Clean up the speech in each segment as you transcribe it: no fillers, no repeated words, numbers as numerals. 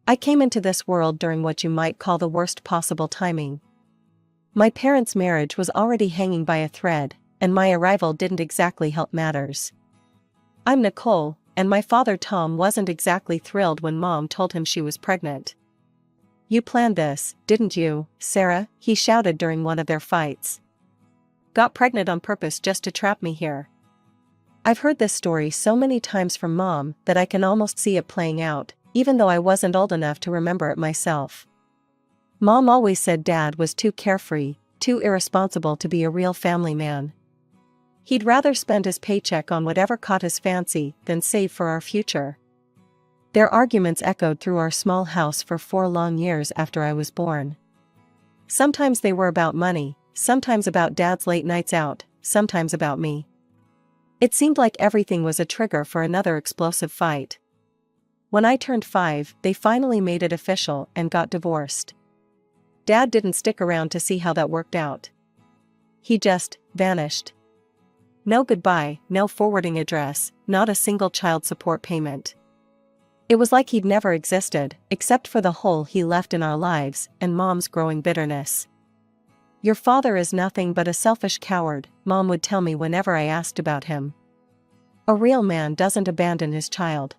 I came into this world during what you might call the worst possible timing. My parents' marriage was already hanging by a thread, and my arrival didn't exactly help matters. I'm Nicole, and my father Tom wasn't exactly thrilled when Mom told him she was pregnant. "You planned this, didn't you, Sarah?" he shouted during one of their fights. "Got pregnant on purpose just to trap me here." I've heard this story so many times from Mom that I can almost see it playing out, even though I wasn't old enough to remember it myself. Mom always said Dad was too carefree, too irresponsible to be a real family man. He'd rather spend his paycheck on whatever caught his fancy than save for our future. Their arguments echoed through our small house for 4 long years after I was born. Sometimes they were about money, sometimes about Dad's late nights out, sometimes about me. It seemed like everything was a trigger for another explosive fight. When I turned 5, they finally made it official and got divorced. Dad didn't stick around to see how that worked out. He just vanished. No goodbye, no forwarding address, not a single child support payment. It was like he'd never existed, except for the hole he left in our lives and Mom's growing bitterness. "Your father is nothing but a selfish coward," Mom would tell me whenever I asked about him. "A real man doesn't abandon his child."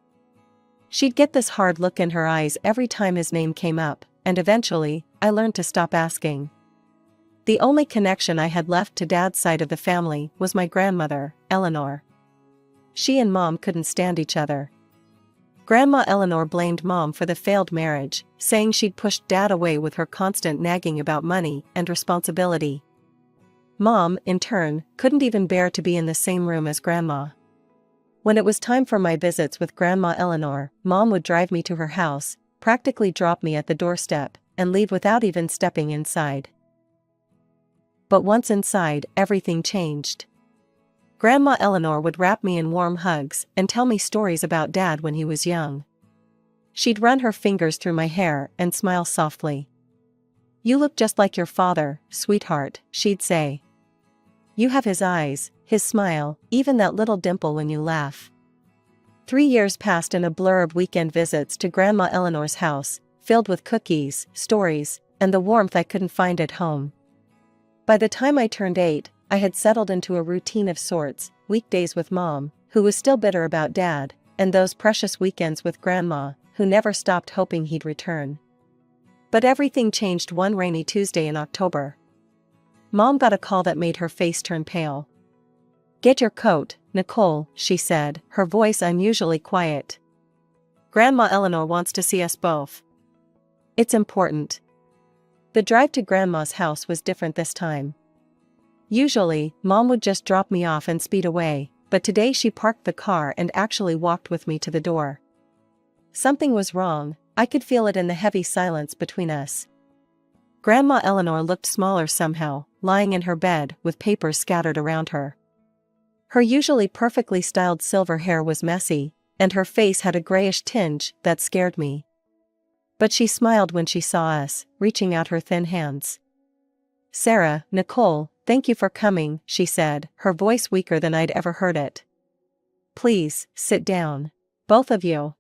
She'd get this hard look in her eyes every time his name came up, and eventually, I learned to stop asking. The only connection I had left to Dad's side of the family was my grandmother, Eleanor. She and Mom couldn't stand each other. Grandma Eleanor blamed Mom for the failed marriage, saying she'd pushed Dad away with her constant nagging about money and responsibility. Mom, in turn, couldn't even bear to be in the same room as Grandma. When it was time for my visits with Grandma Eleanor, Mom would drive me to her house, practically drop me at the doorstep, and leave without even stepping inside. But once inside, everything changed. Grandma Eleanor would wrap me in warm hugs and tell me stories about Dad when he was young. She'd run her fingers through my hair and smile softly. "You look just like your father, sweetheart," she'd say. "You have his eyes, his smile, even that little dimple when you laugh." 3 years passed in a blur of weekend visits to Grandma Eleanor's house, filled with cookies, stories, and the warmth I couldn't find at home. By the time I turned 8, I had settled into a routine of sorts: weekdays with Mom, who was still bitter about Dad, and those precious weekends with Grandma, who never stopped hoping he'd return. But everything changed one rainy Tuesday in October. Mom got a call that made her face turn pale. "Get your coat, Nicole," she said, her voice unusually quiet. "Grandma Eleanor wants to see us both. It's important." The drive to Grandma's house was different this time. Usually, Mom would just drop me off and speed away, but today she parked the car and actually walked with me to the door. Something was wrong, I could feel it in the heavy silence between us. Grandma Eleanor looked smaller somehow, lying in her bed with papers scattered around her. Her usually perfectly styled silver hair was messy, and her face had a grayish tinge that scared me. But she smiled when she saw us, reaching out her thin hands. "Sarah, Nicole, thank you for coming," she said, her voice weaker than I'd ever heard it. "Please, sit down. Both of you."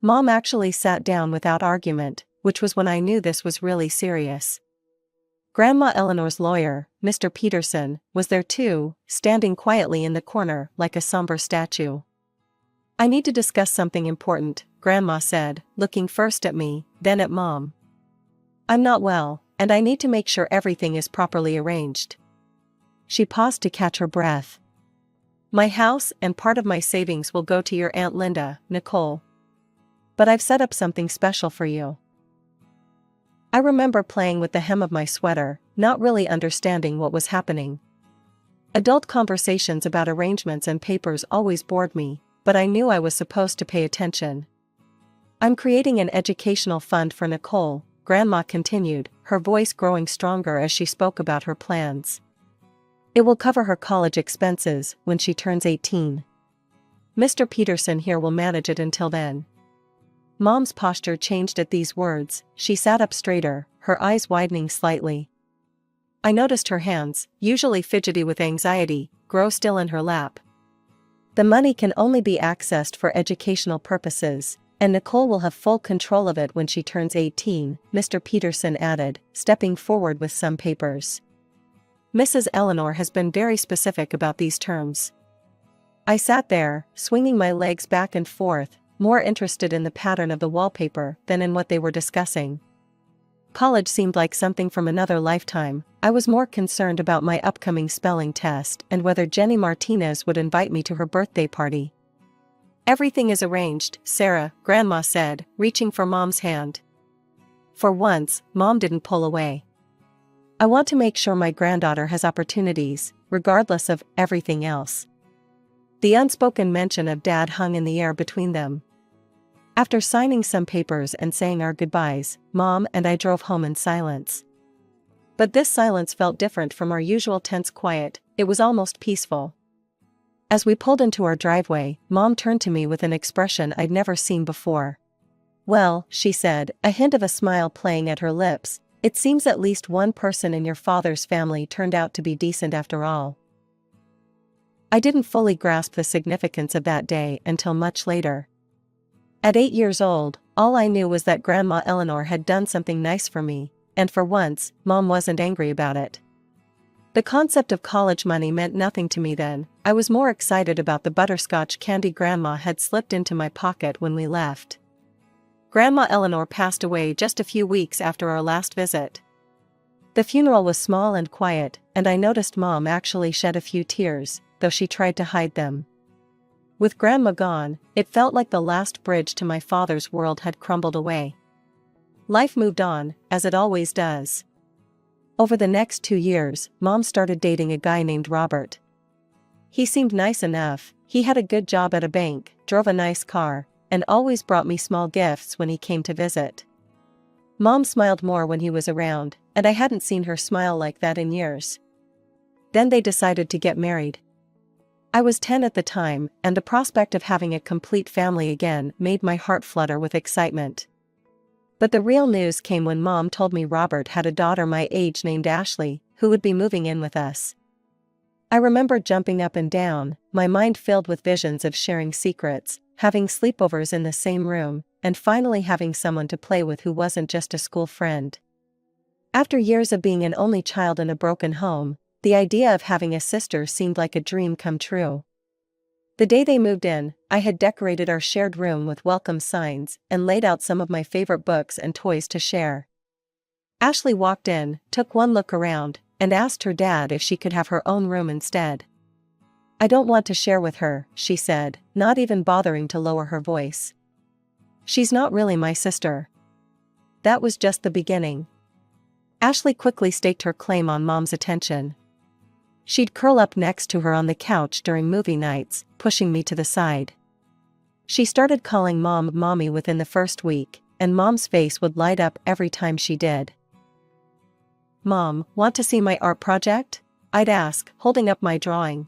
Mom actually sat down without argument, which was when I knew this was really serious. Grandma Eleanor's lawyer, Mr. Peterson, was there too, standing quietly in the corner like a somber statue. "I need to discuss something important," Grandma said, looking first at me, then at Mom. "I'm not well, and I need to make sure everything is properly arranged." She paused to catch her breath. "My house and part of my savings will go to your Aunt Linda, Nicole. But I've set up something special for you." I remember playing with the hem of my sweater, not really understanding what was happening. Adult conversations about arrangements and papers always bored me, but I knew I was supposed to pay attention. "I'm creating an educational fund for Nicole," Grandma continued, her voice growing stronger as she spoke about her plans. "It will cover her college expenses when she turns 18. Mr. Peterson here will manage it until then." Mom's posture changed at these words. She sat up straighter, her eyes widening slightly. I noticed her hands, usually fidgety with anxiety, grow still in her lap. "The money can only be accessed for educational purposes," And Nicole will have full control of it when she turns 18, Mr. Peterson added, stepping forward with some papers. Mrs. Eleanor has been very specific about these terms. I sat there, swinging my legs back and forth, more interested in the pattern of the wallpaper than in what they were discussing. College seemed like something from another lifetime. I was more concerned about my upcoming spelling test and whether Jenny Martinez would invite me to her birthday party. Everything is arranged, Sarah, Grandma said, reaching for Mom's hand. For once, Mom didn't pull away. I want to make sure my granddaughter has opportunities, regardless of everything else. The unspoken mention of Dad hung in the air between them. After signing some papers and saying our goodbyes, Mom and I drove home in silence. But this silence felt different from our usual tense quiet. It was almost peaceful. As we pulled into our driveway, Mom turned to me with an expression I'd never seen before. Well, she said, a hint of a smile playing at her lips, it seems at least one person in your father's family turned out to be decent after all. I didn't fully grasp the significance of that day until much later. At 8 years old, all I knew was that Grandma Eleanor had done something nice for me, and for once, Mom wasn't angry about it. The concept of college money meant nothing to me then. I was more excited about the butterscotch candy Grandma had slipped into my pocket when we left. Grandma Eleanor passed away just a few weeks after our last visit. The funeral was small and quiet, and I noticed Mom actually shed a few tears, though she tried to hide them. With Grandma gone, it felt like the last bridge to my father's world had crumbled away. Life moved on, as it always does. Over the next 2 years, Mom started dating a guy named Robert. He seemed nice enough, he had a good job at a bank, drove a nice car, and always brought me small gifts when he came to visit. Mom smiled more when he was around, and I hadn't seen her smile like that in years. Then they decided to get married. I was 10 at the time, and the prospect of having a complete family again made my heart flutter with excitement. But the real news came when Mom told me Robert had a daughter my age named Ashley, who would be moving in with us. I remember jumping up and down, my mind filled with visions of sharing secrets, having sleepovers in the same room, and finally having someone to play with who wasn't just a school friend. After years of being an only child in a broken home, the idea of having a sister seemed like a dream come true. The day they moved in, I had decorated our shared room with welcome signs and laid out some of my favorite books and toys to share. Ashley walked in, took one look around, and asked her dad if she could have her own room instead. I don't want to share with her, she said, not even bothering to lower her voice. She's not really my sister. That was just the beginning. Ashley quickly staked her claim on Mom's attention. She'd curl up next to her on the couch during movie nights, pushing me to the side. She started calling Mom Mommy within the first week, and Mom's face would light up every time she did. Mom, want to see my art project? I'd ask, holding up my drawing.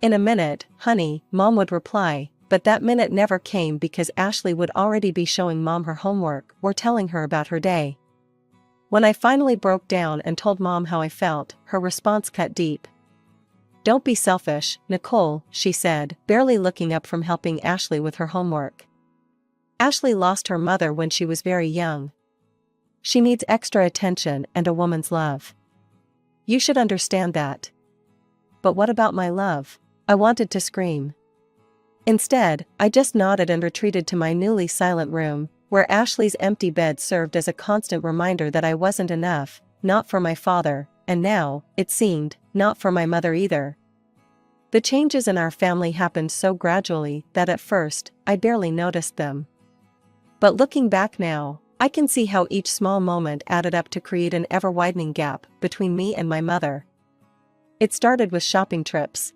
In a minute, honey, Mom would reply, but that minute never came because Ashley would already be showing Mom her homework or telling her about her day. When I finally broke down and told Mom how I felt, her response cut deep. Don't be selfish, Nicole, she said, barely looking up from helping Ashley with her homework. Ashley lost her mother when she was very young. She needs extra attention and a woman's love. You should understand that. But what about my love? I wanted to scream. Instead, I just nodded and retreated to my newly silent room, where Ashley's empty bed served as a constant reminder that I wasn't enough, not for my father, and now, it seemed, not for my mother either. The changes in our family happened so gradually that at first, I barely noticed them. But looking back now, I can see how each small moment added up to create an ever-widening gap between me and my mother. It started with shopping trips.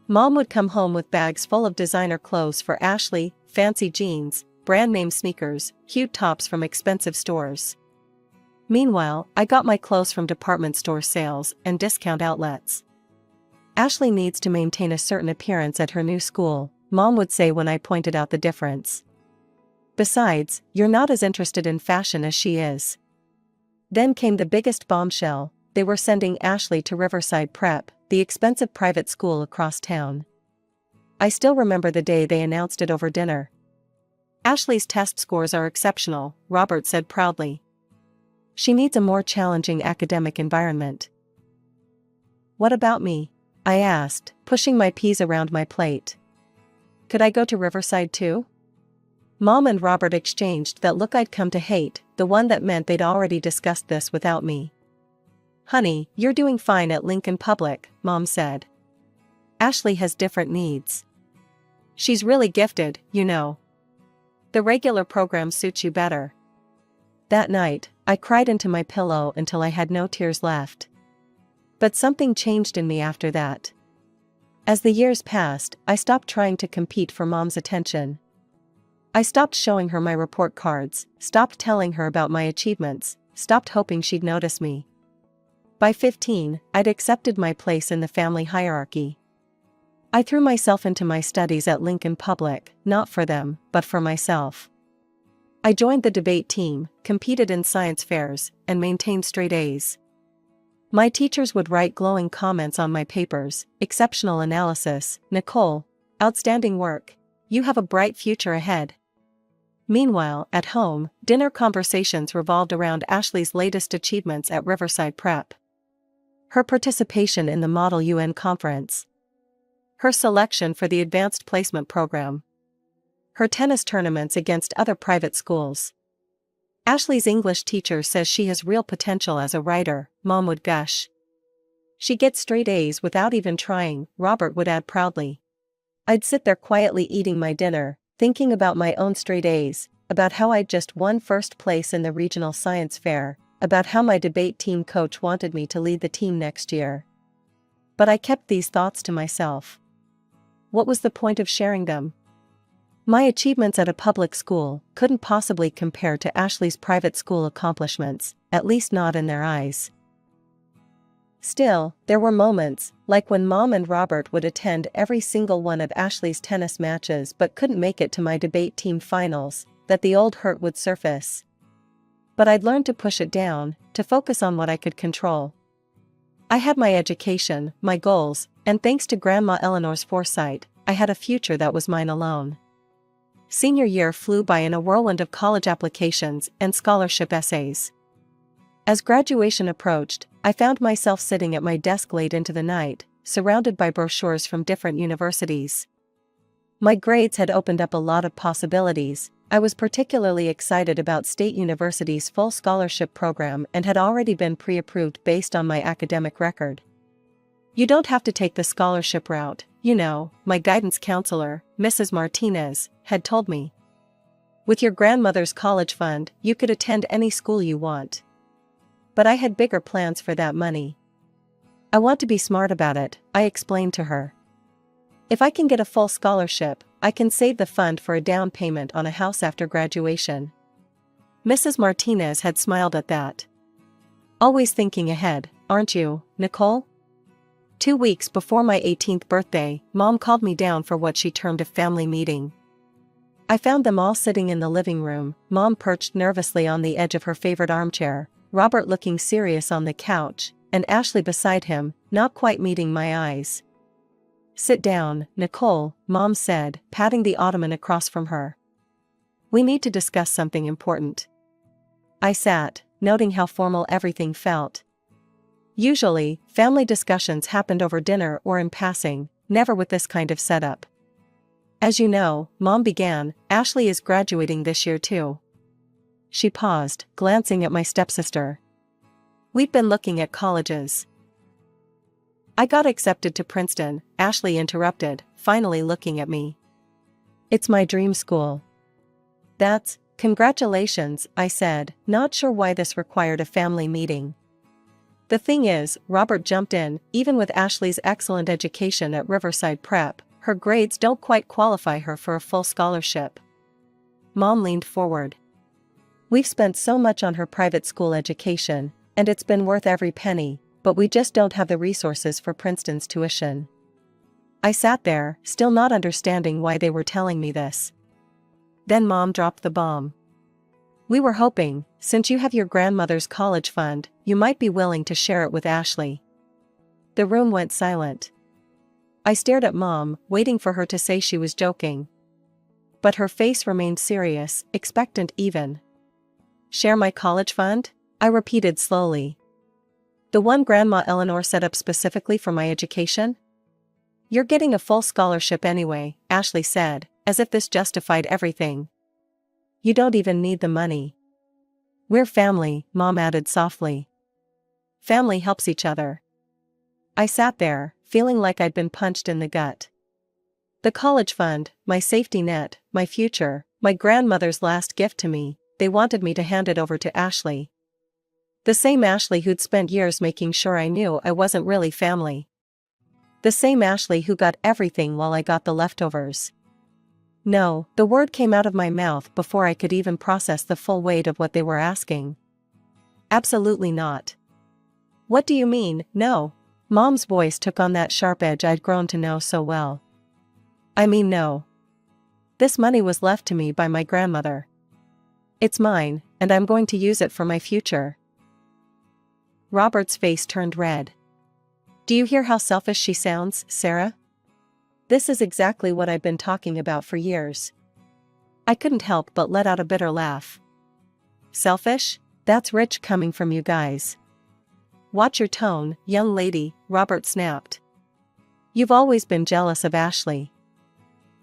Mom would come home with bags full of designer clothes for Ashley, fancy jeans, brand-name sneakers, cute tops from expensive stores. Meanwhile, I got my clothes from department store sales and discount outlets. Ashley needs to maintain a certain appearance at her new school, Mom would say when I pointed out the difference. Besides, you're not as interested in fashion as she is. Then came the biggest bombshell. They were sending Ashley to Riverside Prep, the expensive private school across town. I still remember the day they announced it over dinner. Ashley's test scores are exceptional, Robert said proudly. She needs a more challenging academic environment. What about me? I asked, pushing my peas around my plate. Could I go to Riverside too? Mom and Robert exchanged that look I'd come to hate, the one that meant they'd already discussed this without me. Honey, you're doing fine at Lincoln Public, Mom said. Ashley has different needs. She's really gifted, you know. The regular program suits you better. That night, I cried into my pillow until I had no tears left. But something changed in me after that. As the years passed, I stopped trying to compete for Mom's attention. I stopped showing her my report cards, stopped telling her about my achievements, stopped hoping she'd notice me. By 15, I'd accepted my place in the family hierarchy. I threw myself into my studies at Lincoln Public, not for them, but for myself. I joined the debate team, competed in science fairs, and maintained straight A's. My teachers would write glowing comments on my papers: exceptional analysis, Nicole, outstanding work, you have a bright future ahead. Meanwhile, at home, dinner conversations revolved around Ashley's latest achievements at Riverside Prep. Her participation in the Model UN conference. Her selection for the Advanced Placement program. Her tennis tournaments against other private schools. Ashley's English teacher says she has real potential as a writer, Mom would gush. She gets straight A's without even trying, Robert would add proudly. I'd sit there quietly eating my dinner, thinking about my own straight A's, about how I'd just won first place in the regional science fair, about how my debate team coach wanted me to lead the team next year. But I kept these thoughts to myself. What was the point of sharing them? My achievements at a public school couldn't possibly compare to Ashley's private school accomplishments, at least not in their eyes. Still, there were moments, like when Mom and Robert would attend every single one of Ashley's tennis matches but couldn't make it to my debate team finals, that the old hurt would surface. But I'd learned to push it down, to focus on what I could control. I had my education, my goals, and thanks to Grandma Eleanor's foresight, I had a future that was mine alone. Senior year flew by in a whirlwind of college applications and scholarship essays. As graduation approached, I found myself sitting at my desk late into the night, surrounded by brochures from different universities. My grades had opened up a lot of possibilities. I was particularly excited about State University's full scholarship program and had already been pre-approved based on my academic record. You don't have to take the scholarship route, you know, my guidance counselor, Mrs. Martinez, had told me. With your grandmother's college fund, you could attend any school you want. But I had bigger plans for that money. I want to be smart about it, I explained to her. If I can get a full scholarship, I can save the fund for a down payment on a house after graduation. Mrs. Martinez had smiled at that. Always thinking ahead, aren't you, Nicole? 2 weeks before my 18th birthday, Mom called me down for what she termed a family meeting. I found them all sitting in the living room, Mom perched nervously on the edge of her favorite armchair, Robert looking serious on the couch, and Ashley beside him, not quite meeting my eyes. Sit down, Nicole, Mom said, patting the ottoman across from her. We need to discuss something important. I sat, noting how formal everything felt. Usually, family discussions happened over dinner or in passing, never with this kind of setup. As you know, Mom began, Ashley is graduating this year too. She paused, glancing at my stepsister. We've been looking at colleges. I got accepted to Princeton, Ashley interrupted, finally looking at me. It's my dream school. That's, congratulations, I said, not sure why this required a family meeting. The thing is, Robert jumped in, even with Ashley's excellent education at Riverside Prep, her grades don't quite qualify her for a full scholarship. Mom leaned forward. We've spent so much on her private school education, and it's been worth every penny, but we just don't have the resources for Princeton's tuition. I sat there, still not understanding why they were telling me this. Then Mom dropped the bomb. We were hoping, since you have your grandmother's college fund, you might be willing to share it with Ashley. The room went silent. I stared at Mom, waiting for her to say she was joking. but her face remained serious, expectant even. Share my college fund? I repeated slowly. The one Grandma Eleanor set up specifically for my education? You're getting a full scholarship anyway, Ashley said, as if this justified everything. You don't even need the money. We're family, Mom added softly. Family helps each other. I sat there, feeling like I'd been punched in the gut. The college fund, my safety net, my future, my grandmother's last gift to me, they wanted me to hand it over to Ashley. The same Ashley who'd spent years making sure I knew I wasn't really family. The same Ashley who got everything while I got the leftovers. No, the word came out of my mouth before I could even process the full weight of what they were asking. Absolutely not. What do you mean, no? Mom's voice took on that sharp edge I'd grown to know so well. I mean no. This money was left to me by my grandmother. It's mine, and I'm going to use it for my future. Robert's face turned red. Do you hear how selfish she sounds, Sarah? This is exactly what I've been talking about for years. I couldn't help but let out a bitter laugh. Selfish? That's rich coming from you guys. Watch your tone, young lady, Robert snapped. You've always been jealous of Ashley.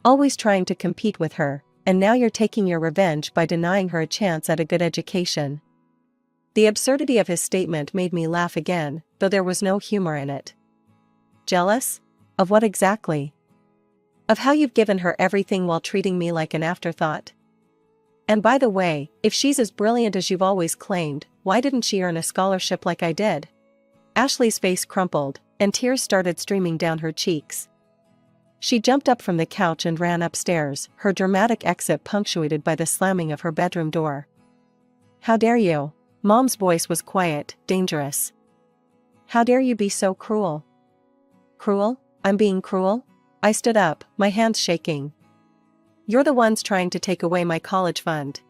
Always trying to compete with her, and now you're taking your revenge by denying her a chance at a good education. The absurdity of his statement made me laugh again, though there was no humor in it. Jealous? Of what exactly? Of how you've given her everything while treating me like an afterthought? And by the way, if she's as brilliant as you've always claimed, why didn't she earn a scholarship like I did? Ashley's face crumpled, and tears started streaming down her cheeks. She jumped up from the couch and ran upstairs, her dramatic exit punctuated by the slamming of her bedroom door. How dare you? Mom's voice was quiet, dangerous. How dare you be so cruel? Cruel? I'm being cruel? I stood up, my hands shaking. You're the ones trying to take away my college fund.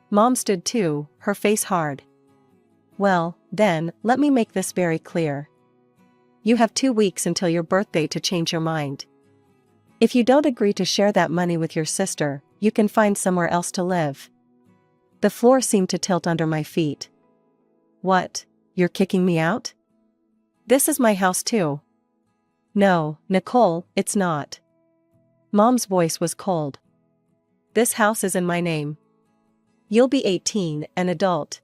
Mom stood too, her face hard. Well, then, let me make this very clear. You have 2 weeks until your birthday to change your mind. If you don't agree to share that money with your sister, you can find somewhere else to live. The floor seemed to tilt under my feet. What? You're kicking me out? This is my house too. No, Nicole, it's not. Mom's voice was cold. This house is in my name. You'll be 18, an adult.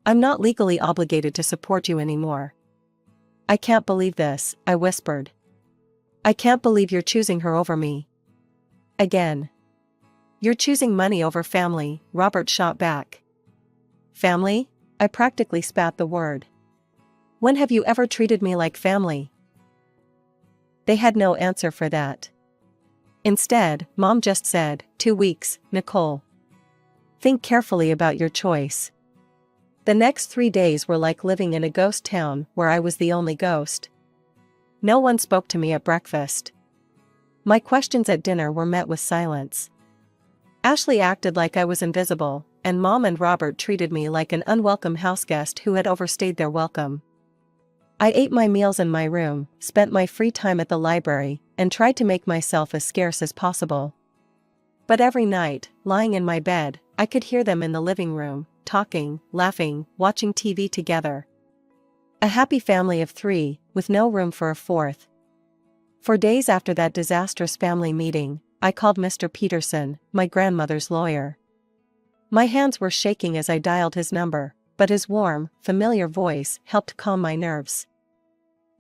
I'm not legally obligated to support you anymore. I can't believe this, I whispered. I can't believe you're choosing her over me. Again. You're choosing money over family, Robert shot back. Family? I practically spat the word. When have you ever treated me like family? They had no answer for that. Instead, Mom just said, 2 weeks, Nicole. Think carefully about your choice. The next 3 days were like living in a ghost town where I was the only ghost. No one spoke to me at breakfast. My questions at dinner were met with silence. Ashley acted like I was invisible, and Mom and Robert treated me like an unwelcome houseguest who had overstayed their welcome. I ate my meals in my room, spent my free time at the library, and tried to make myself as scarce as possible. But every night, lying in my bed, I could hear them in the living room, talking, laughing, watching TV together. A happy family of 3, with no room for a 4th. For days after that disastrous family meeting, I called Mr. Peterson, my grandmother's lawyer. My hands were shaking as I dialed his number, but his warm, familiar voice helped calm my nerves.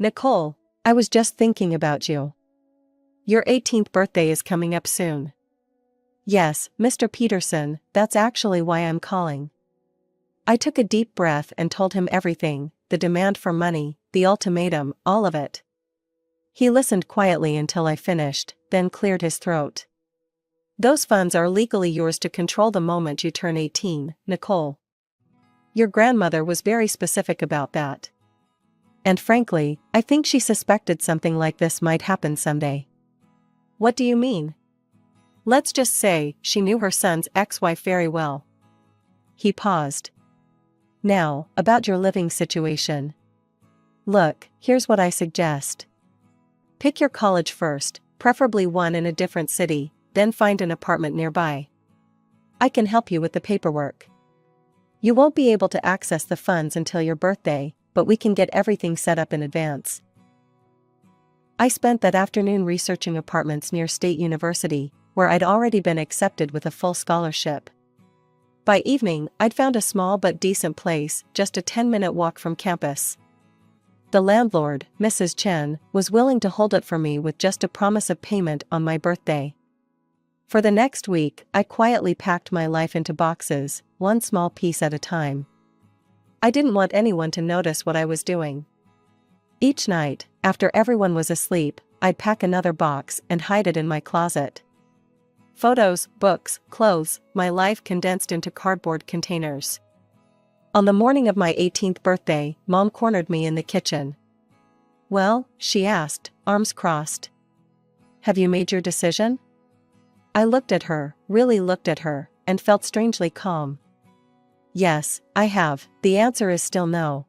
Nicole, I was just thinking about you. Your 18th birthday is coming up soon. Yes, Mr. Peterson, that's actually why I'm calling. I took a deep breath and told him everything, the demand for money, the ultimatum, all of it. He listened quietly until I finished, then cleared his throat. Those funds are legally yours to control the moment you turn 18, Nicole. Your grandmother was very specific about that. And frankly, I think she suspected something like this might happen someday. What do you mean? Let's just say, she knew her son's ex-wife very well. He paused. Now, about your living situation. Look, here's what I suggest. Pick your college first, preferably one in a different city, then find an apartment nearby. I can help you with the paperwork. You won't be able to access the funds until your birthday, but we can get everything set up in advance. I spent that afternoon researching apartments near State University, where I'd already been accepted with a full scholarship. By evening, I'd found a small but decent place, just a 10-minute walk from campus. The landlord, Mrs. Chen, was willing to hold it for me with just a promise of payment on my birthday. For the next week, I quietly packed my life into boxes, one small piece at a time. I didn't want anyone to notice what I was doing. Each night, after everyone was asleep, I'd pack another box and hide it in my closet. Photos, books, clothes, my life condensed into cardboard containers. On the morning of my 18th birthday, Mom cornered me in the kitchen. "Well," she asked, arms crossed. "Have you made your decision?" I looked at her, really looked at her, and felt strangely calm. "Yes, I have." The answer is still no.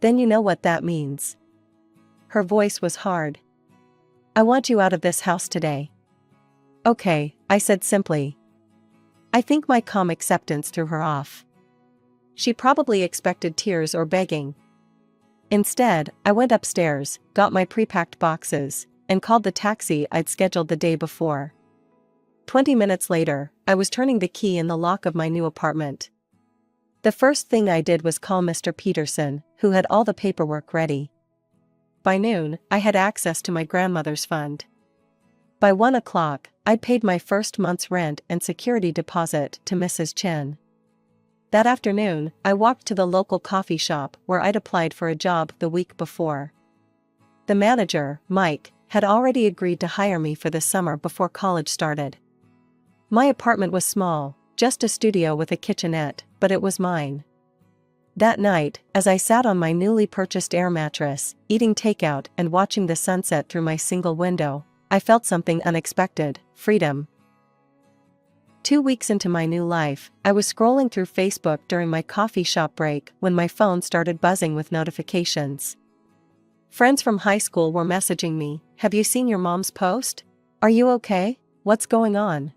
"Then you know what that means." Her voice was hard. "I want you out of this house today." "Okay," I said simply. I think my calm acceptance threw her off. She probably expected tears or begging. Instead, I went upstairs, got my pre-packed boxes, and called the taxi I'd scheduled the day before. 20 minutes later, I was turning the key in the lock of my new apartment. The first thing I did was call Mr. Peterson, who had all the paperwork ready. By noon, I had access to my grandmother's fund. By 1 o'clock, I'd paid my first month's rent and security deposit to Mrs. Chen. That afternoon, I walked to the local coffee shop where I'd applied for a job the week before. The manager, Mike, had already agreed to hire me for the summer before college started. My apartment was small, just a studio with a kitchenette, but it was mine. That night, as I sat on my newly purchased air mattress, eating takeout and watching the sunset through my single window, I felt something unexpected: freedom. 2 weeks into my new life, I was scrolling through Facebook during my coffee shop break when my phone started buzzing with notifications. Friends from high school were messaging me, "Have you seen your mom's post? Are you okay? What's going on?"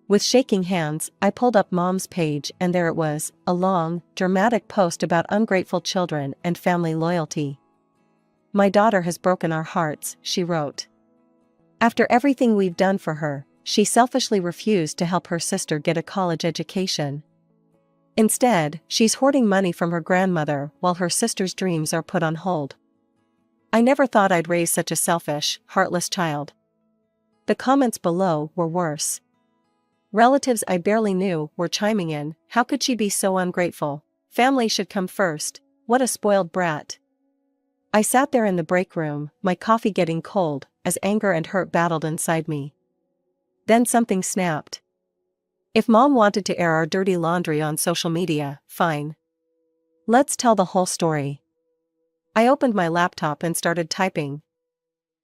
With shaking hands, I pulled up Mom's page and there it was, a long, dramatic post about ungrateful children and family loyalty. "My daughter has broken our hearts," she wrote. "After everything we've done for her, she selfishly refused to help her sister get a college education. Instead, she's hoarding money from her grandmother while her sister's dreams are put on hold. I never thought I'd raise such a selfish, heartless child." The comments below were worse. Relatives I barely knew were chiming in, "How could she be so ungrateful? Family should come first. What a spoiled brat." I sat there in the break room, my coffee getting cold, as anger and hurt battled inside me. Then something snapped. If Mom wanted to air our dirty laundry on social media, fine. Let's tell the whole story. I opened my laptop and started typing.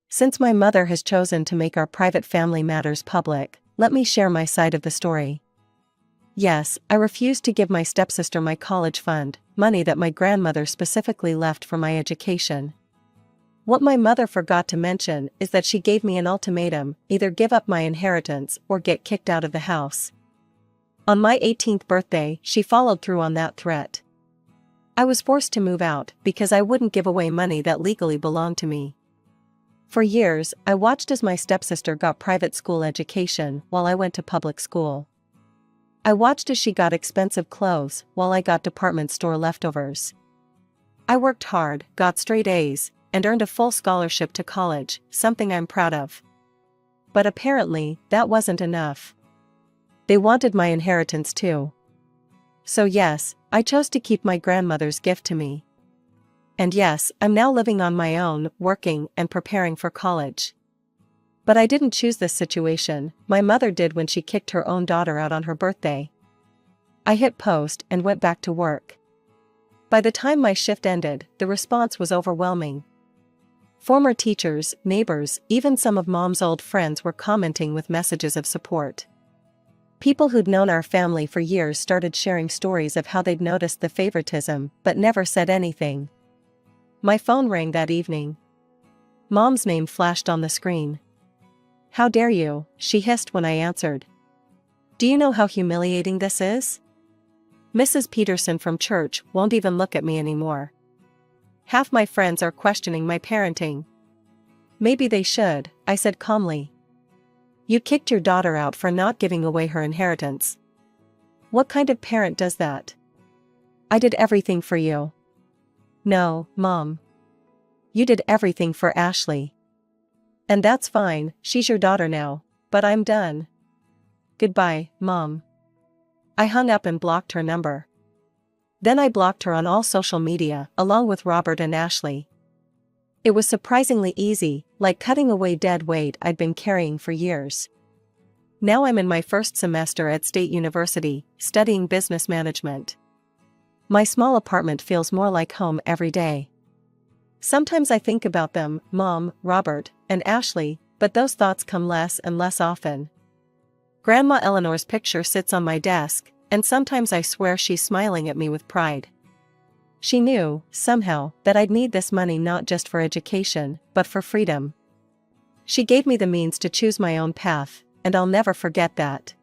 "Since my mother has chosen to make our private family matters public, let me share my side of the story. Yes, I refused to give my stepsister my college fund, money that my grandmother specifically left for my education. What my mother forgot to mention is that she gave me an ultimatum: either give up my inheritance or get kicked out of the house. On my 18th birthday, she followed through on that threat. I was forced to move out because I wouldn't give away money that legally belonged to me. For years, I watched as my stepsister got private school education while I went to public school. I watched as she got expensive clothes while I got department store leftovers. I worked hard, got straight A's, and earned a full scholarship to college, something I'm proud of. But apparently, that wasn't enough. They wanted my inheritance too. So yes, I chose to keep my grandmother's gift to me. And yes, I'm now living on my own, working and preparing for college. But I didn't choose this situation, my mother did when she kicked her own daughter out on her birthday. I hit post and went back to work. By the time my shift ended, the response was overwhelming. Former teachers, neighbors, even some of Mom's old friends were commenting with messages of support. People who'd known our family for years started sharing stories of how they'd noticed the favoritism but never said anything. My phone rang that evening. Mom's name flashed on the screen. How dare you, she hissed when I answered. Do you know how humiliating this is? Mrs. Peterson from church won't even look at me anymore. Half my friends are questioning my parenting. Maybe they should, I said calmly. You kicked your daughter out for not giving away her inheritance. What kind of parent does that? I did everything for you. No, Mom. You did everything for Ashley. And that's fine, she's your daughter now, but I'm done. Goodbye, Mom. I hung up and blocked her number. Then I blocked her on all social media, along with Robert and Ashley. It was surprisingly easy, like cutting away dead weight I'd been carrying for years. Now I'm in my first semester at State University, studying business management. My small apartment feels more like home every day. Sometimes I think about them, Mom, Robert, and Ashley, but those thoughts come less and less often. Grandma Eleanor's picture sits on my desk, and sometimes I swear she's smiling at me with pride. She knew, somehow, that I'd need this money not just for education, but for freedom. She gave me the means to choose my own path, and I'll never forget that.